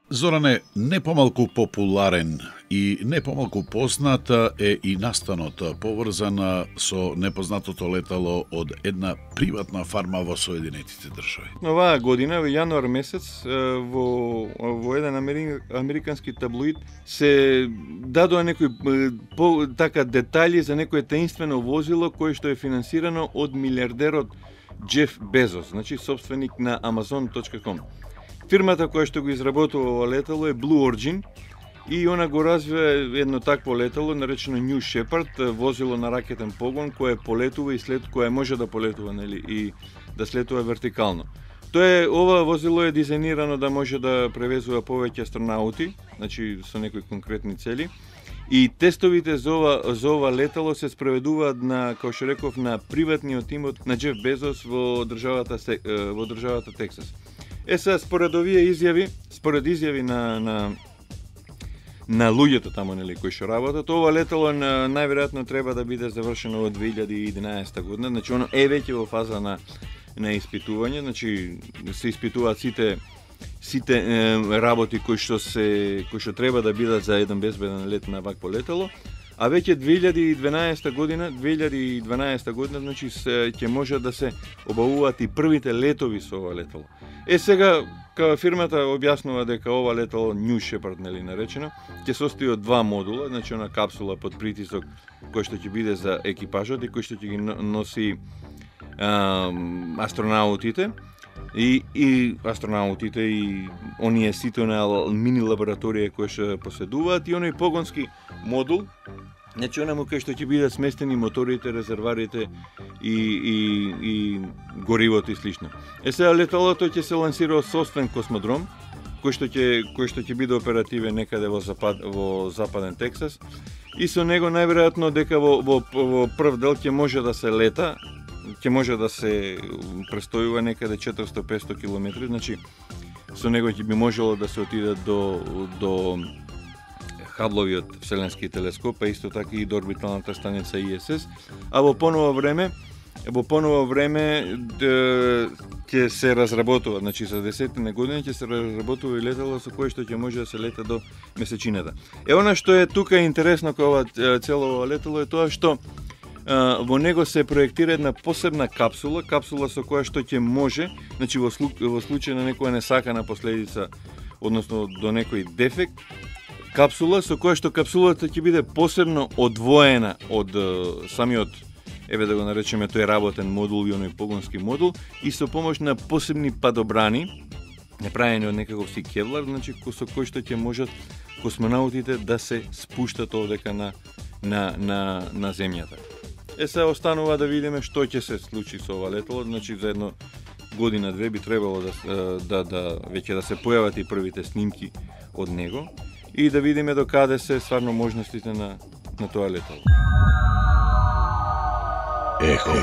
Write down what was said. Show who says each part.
Speaker 1: Зоране, не помалку популарен и не помалку позната е и настанот поврзана со непознатото летало од една приватна фарма во Соединетите држави.
Speaker 2: Оваа година, во јануар месец, во еден американски таблоид се дадоа некои така детали за некое таинствено возило кое што е финансирано од милиардерот Джеф Безос, значи собственик на Amazon.com. Фирмата која што го изработува ова летало е Blue Origin и она го развива едно такво летало наречено New Shepard, возило на ракетен погон кое полетува и кое може да полетува, нели, и да слетува вертикално. Ова возило е дизајнирано да може да превезува повеќе астронаути, значи со некои конкретни цели. И тестовите за ова летало се спроведуваат на, како што реков, на приватниот имот на Джеф Безос во државата Тексас. Сега, според изјави на луѓето таму, нели, кои што работат, ова летало најверојатно треба да биде завршено во 2011 година, значи оно е веќе во фаза на испитување, значи се испитуваат сите работи кои што треба да бидат за еден безбеден лет на вакво летало, а веќе 2012 година, значи ќе може да се обавуваат и првите летови со ова летало. Сега, фирмата објаснува дека ова летало New Shepard, нели наречено, ќе состои од два модула, значи она капсула под притисок кој што ќе биде за екипажот и кој што ќе ги носи астронаутите и астронаутите и оние сите мини лабораторија кои што поседуваат и оној погонски модул, значи онаму кај што ќе бидат сместени моторите, резерварите и горивото и слично. Сега леталото ќе се лансира од собствен космодром, кој што ќе биде оперативен некаде во западен Тексас и со него најверојатно дека во прв дел ќе може да се лета, ќе може да се престојува некаде 400-500 км, значи со него ќе би можело да се отиде до Хабловиот вселенски телескоп, а исто така и до орбиталната станица ИСС, а во поново време ќе се разработува, значи за 10 години ќе се разработува и летало со кое што ќе може да се лета до месечината. Она што е тука интересно кога цело летало е тоа што во него се проектира една посебна капсула со која што ќе може, значи во случај на некоја несакана последица, односно до некој дефект, капсула со која што капсулата ќе биде посебно одвоена од самиот, еве да го наречеме тој работен модул и оној погонски модул, и со помош на посебни падобрани, направени од некаков си кевлар, значи со кој што ќе можат космонаутите да се спуштат овдека на земјата. Сега останува да видиме што ќе се случи со ова летало, значи за едно година-две би требало веќе да се појават и првите снимки од него и да видиме до каде се стварно можностите на тоа летало.
Speaker 3: Ехо,